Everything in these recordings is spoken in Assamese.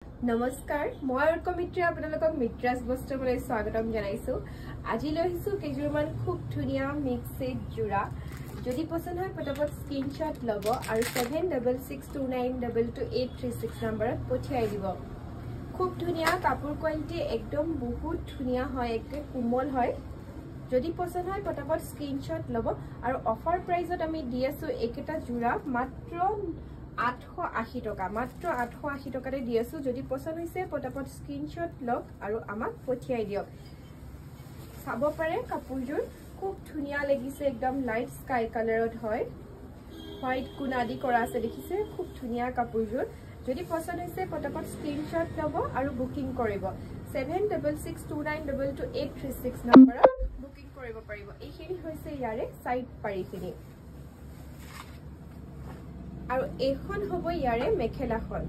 নমস্কাৰ মই অৰ্ক মিত্ৰে আপোনালোকক মিত্ৰাস বস্ত্ৰলৈ স্বাগতম জনাইছো আজি লৈছো কেজুৰমান খুব ধুনিয়া মিক্স সেট জোৰা যদি পছন্দ হয় পটাপট স্ক্ৰিনশ্বট লব আৰু 7662922836 নম্বৰত পঠিয়াই দিব খুব ধুনিয়া কাপোৰ কোৱালিটি একদম বহুত ধুনিয়া হয় একে কোমল হয় যদি পছন্দ হয় পটাপট স্ক্ৰিনশ্বট লব আৰু অফাৰ প্ৰাইজত আমি দি আছো একেটা জোৰা মাত্ৰ 880 টকা মাত্ৰ 880 টকাতে দি আছো যদি পছন্দ হৈছে পটাপট স্ক্ৰিনশ্বট লওক আৰু আমাক পঠিয়াই দিয়ক চাব পাৰে কাপোৰযোৰ খুব ধুনিয়া লাগিছে একদম লাইট স্কাই কালাৰত হয় হোৱাইট কোন আদি কৰা আছে দেখিছে খুব ধুনিয়া কাপোৰযোৰ যদি পছন্দ হৈছে পটাপট স্ক্ৰিনশ্বট লব আৰু বুকিং কৰিব 7662922836 নম্বৰত বুকিং কৰিব পাৰিব এইখিনি হৈছে ইয়াৰে সাইড পাৰিখিনি আৰু এখন হ'ব ইয়াৰে মেখেলাখন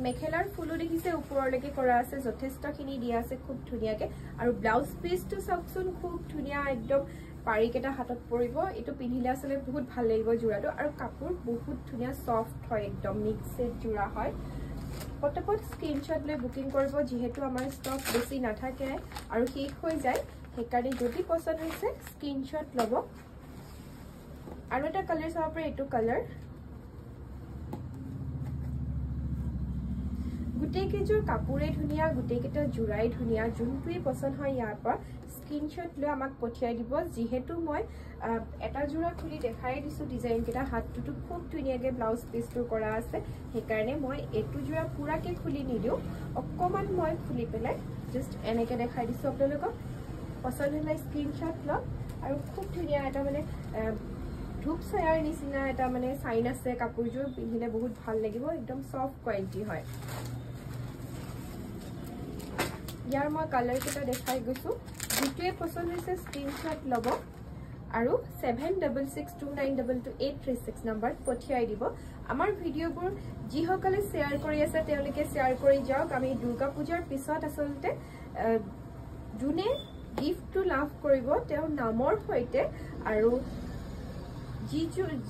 মেখেলাৰ ফুলো দেখিছে ওপৰলৈকে কৰা আছে যথেষ্টখিনি দিয়া আছে খুব ধুনিয়াকে আৰু ব্লাউজ পিসটো চাওকচোন খুব ধুনিয়া একদম পাৰিকেটা হাতত পৰিব এটো পিন্ধিলে আসলে বহুত ভাল লাগিব জোৰাটো আৰু কাপোৰ বহুত ধুনিয়া সফট হয় একদম মিক্স সেট জোৰা হয় পটাপট স্ক্ৰিনশ্বট লৈ বুকিং কৰিব যেহেতু আমাৰ ষ্টক বেছি নাথাকে আৰু শেষ হৈ যায় সেইকাৰণে যদি পছন্দ হৈছে স্ক্ৰিনশ্বট লব আৰু এটা কালাৰ চাব পাৰে এটো কালাৰ গুটে কেজোৰ কাপোৰে ধুনিয়া গুটে কেটা জুৰাই ধুনিয়া যোনটোই পছন্দ হয় ইয়াৰ পৰা স্ক্ৰিনশ্বট লৈ আমাক পঠিয়াই দিব যেহেতু মই এটা জোৰা খুলি দেখাই দিছো ডিজাইন কেটা হাতটো খুব ধুনিয়াকে ব্লাউজ পিসটো কৰা আছে সেইকাৰণে মই এটো জোৰা পুৰাকে খুলি নিদিও অকমান মই খুলি পেলাই জাস্ট এনেকে দেখাই দিছো আপোনালোকক পছন্দ হলে স্ক্ৰিনশ্বট লওক আৰু খুব ধুনিয়া এটা মানে ধূপ ছায়াৰ নিচিনা এটা মানে সাইন আছে কাপোৰযোৰ পিন্ধিলে বহুত ভাল লাগিব একদম সফট কোৱালিটি হয় ইয়াৰ মই কালাৰ কেটা দেখাই গৈছো যেটোৱে পছন্দ হৈছে স্ক্ৰিনশ্বট লব আৰু 7662922836 নম্বৰত পঠিয়াই দিব আমাৰ ভিডিওবোৰ যি সকলে শেয়াৰ কৰি আছে তেওঁলোকে শেয়াৰ কৰি যাওক আমি দুৰ্গা পূজাৰ পিছত আসলতে জুনে গিফটটো লাভ কৰিব তেওঁৰ নামৰ সৈতে আৰু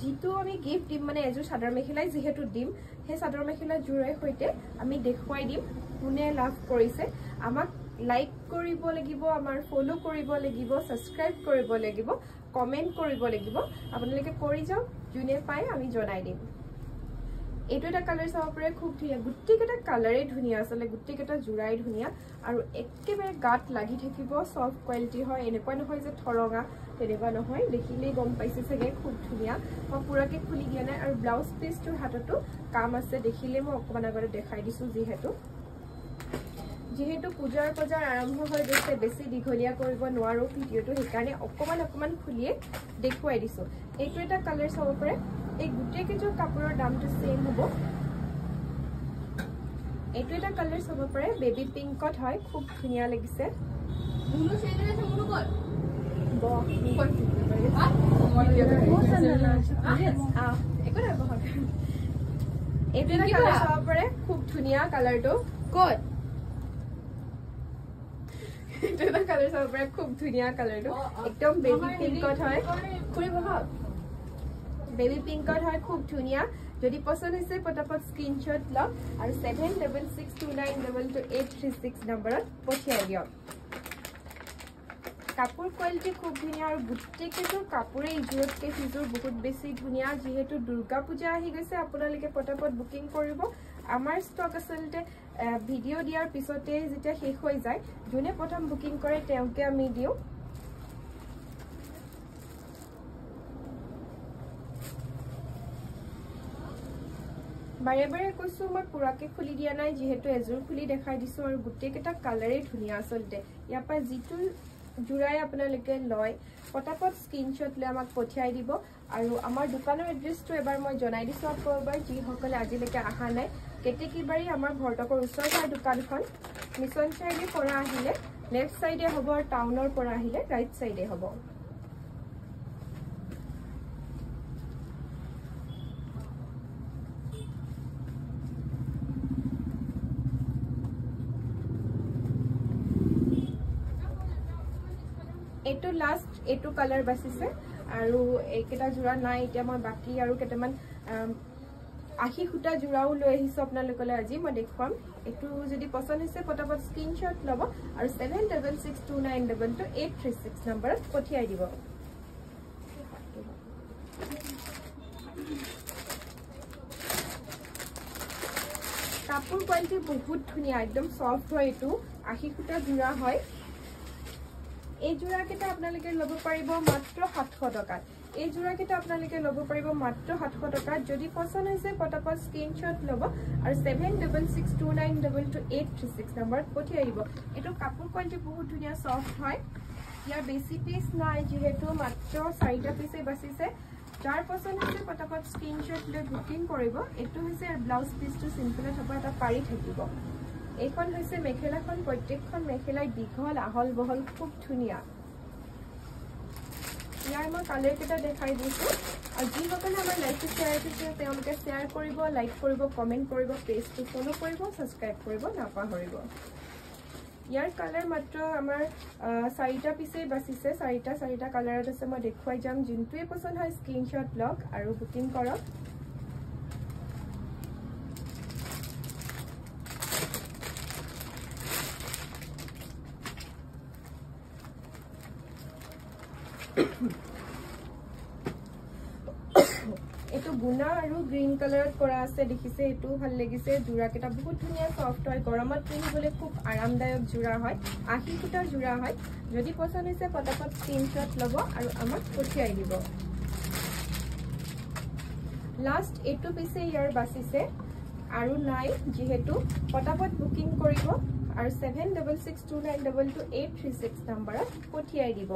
জিটো আমি গিফট দিম মানে এজোৰ চাদৰ মেখেলাই যেহেতু দিম হে চাদৰ মেখেলা জোৰাই হৈতে আমি দেখুৱাই দিম কোনে লাভ কৰিছে আমাক লাইক কৰিব লাগিব আমাৰ ফলো কৰিব লাগিব সাবস্ক্ৰাইব কৰিব লাগিব কমেন্ট কৰিব লাগিব আপোনালোকে কৰি যাওক জুনে পায় আমি জনাই দিম এটো এটা কালাৰ চাব পাৰে খুব ধুনিয়া গুটি কেটা কালাৰে ধুনিয়া আসলে গুটি কেটা জোৰাই ধুনিয়া আৰু একেবাৰে গাত লাগি থাকিব সফট কোৱালিটি হয় এনেকুৱা নহয় যে থৰঙা তেনেকুৱা নহয় দেখিলেই গম পাইছে চাগে খুব ধুনিয়া মই পুৰাকে খুলি দিয়া নাই আৰু ব্লাউজ পিসটোৰ হাততো কাম আছে দেখিলে মই অকমান আগতে দেখাই দিছো যেহেতু পূজাৰ আৰম্ভ হৈ গৈছে বেছি দীঘলীয়া কৰিব নোৱাৰো ভিডিওটো সেইকাৰণে অকমান খুলিয়ে দেখুৱাই দিছো এইটো এটা কালাৰ চাব পাৰে এই গুটে কেজোৰ কাপোৰৰ দামটো সেম হ'ব এইটো এটা কালাৰ চাব পাৰে বেবি পিংকত হয় খুব ধুনিয়া লাগিছে মুনু সেজৰে আছে মুনু কত এইটো এটা কালাৰ চাব পাৰে খুব ধুনিয়া কালাৰটো কত এইটো এটা কালাৰ চাব পাৰে খুব ধুনিয়া কালাৰটো একদম বেবি পিংকত হয় বেবি পিংকত হয় খুব ধুনিয়া যদি পছন্দ হৈছে পটাপট স্ক্ৰিনশ্বট লওক আৰু 7662922836 নম্বৰত পঠিয়াই দিয়ক কাপোৰ কোৱালিটি খুব ধুনিয়া আৰু গুটে কেজোৰ কাপোৰে ইজোৰতকে সিজোৰ বহুত বেছি ধুনিয়া যেহেতু দুৰ্গা পূজা আহি গৈছে আপোনালোকে পটাপট বুকিং কৰিব আমাৰ ষ্টক আসলতে ভিডিও দিয়াৰ পিছতে যেতিয়া শেষ হৈ যায় যোনে প্ৰথম বুকিং কৰে তেওঁকে আমি দিও বাৰে বাৰে কৈছো মই পুৰাকে খুলি দিয়া নাই যেহেতু এজোৰ খুলি দেখাই দিছো আৰু গুটে কেটা কালাৰে ধুনিয়া আসলতে ইয়াৰ পৰা জিটো জুৰাই আপোনালোকে লয় পটাপট স্ক্ৰিনশ্বট লৈ আমাক পঠিয়াই দিব আৰু আমাৰ দোকানৰ এড্ৰেছটো এবাৰ মই জনাই দিছো আপোনালোকৰ যি সকলে আজিলৈকে আহা নাই কেতেকিবাৰী আমাৰ ভৰ্তকৰ ওচৰৰ দোকানখন মিছন চাৰিআলিৰ পৰা আহিলে লেফট সাইডে হ'ব আৰু টাউনৰ পৰা আহিলে ৰাইট সাইডে হ'ব এটো লাষ্ট এটো কালাৰ বাছিছে আৰু এইকেটা জোৰা নাই এতিয়া মই বাকি আৰু কেটামান আশী সূতা জোৰাও লৈ আহিছো আপোনালোকলৈ আজি মই দেখুৱাম এটো যদি পছন্দ হৈছে পটাপট স্ক্ৰিনশ্বট ল'ব আৰু 7662922836 নম্বৰত পঠিয়াই দিব কাপোৰ কোৱালিটি বহুত ধুনিয়া একদম সফট হয় এটো আশী সূতা জোৰা হয় এই জোৰা কেটা আপোনালোকে ল'ব পাৰিব মাত্ৰ 700 টকাত এই জোৰা কেটা আপোনালোকে ল'ব পাৰিব মাত্ৰ 700 টকাত যদি পছন্দ হৈছে পটাপট স্ক্ৰিনশ্বট ল'ব আৰু 7662922836 নম্বৰত পঠিয়াই দিব এটো কাপোৰ কোৱালিটি বহুত ধুনিয়া সফট হয় ইয়াৰ বেছি পিস নাই যেহেতু মাত্ৰ 4টা পিসে বাছিছে যাৰ পছন্দ হৈছে পটাপট স্ক্ৰিনশ্বট লৈ বুকিং কৰিব এটো হৈছে ব্লাউজ পিসটো সিম্পলত হ'ব এটা পাৰি থাকিব এইখন হৈছে মেখেলাখন প্ৰত্যেকখন মেখেলাই দীঘল আহল বহল খুব ধুনিয়া ইয়াৰ মই কালাৰ কেটা দেখাই দিছো আৰু যিসকলে আমাৰ লাইভটো শ্বেয়াৰ কৰিছে তেওঁলোকে শ্বেয়াৰ কৰিব লাইক কৰিব কমেন্ট কৰিব পেজটো ফলো কৰিব সাবস্ক্ৰাইব কৰিব নাপাহৰিব ইয়াৰ কালাৰ মাত্ৰ আমাৰ 4টা পিসে বাছিছে 4টা কালাৰত আছে মই দেখুৱাই যাম যোনটোৱে পছন্দ হয় স্ক্ৰিনশ্বট লওক আৰু বুকিং কৰক এটো গুনা আৰু গ্ৰীন কালাৰত কৰা আছে দেখিছে এটো ভাল লাগিছে জোৰা কেটা বহুত ধুনিয়া সফট হয় গৰমত পিন্ধিবলৈ খুব আৰামদায়ক জোৰা হয় আশী সূতাৰ জোৰা হয় যদি পছন্দ হৈছে পটাপট স্ক্ৰিনশ্বট ল'ব আৰু আমাক পঠিয়াই দিব লাষ্ট এটো পিছে ইয়াৰ বাছিছে আৰু নাই যেহেতু পটাপট বুকিং কৰিব আৰু 7662922836 নম্বৰত পঠিয়াই দিব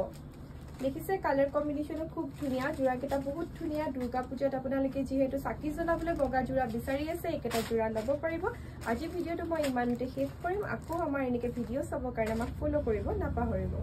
দেখিছে কালাৰ কম্বিনেশনো খুব ধুনিয়া জোৰা কেটা বহুত ধুনিয়া দুৰ্গা পূজাত আপোনালোকে যেহেতু সাকি জলাবলৈ বগা জোৰা বিচাৰি আছে একেটা জোৰা ল'ব পাৰিব আজি ভিডিওটো মই ইমানতে শেষ কৰিম আকৌ আমাৰ এনেকে ভিডিও চাবৰ কাৰণে আমাক ফলো কৰিব নাপাহৰিব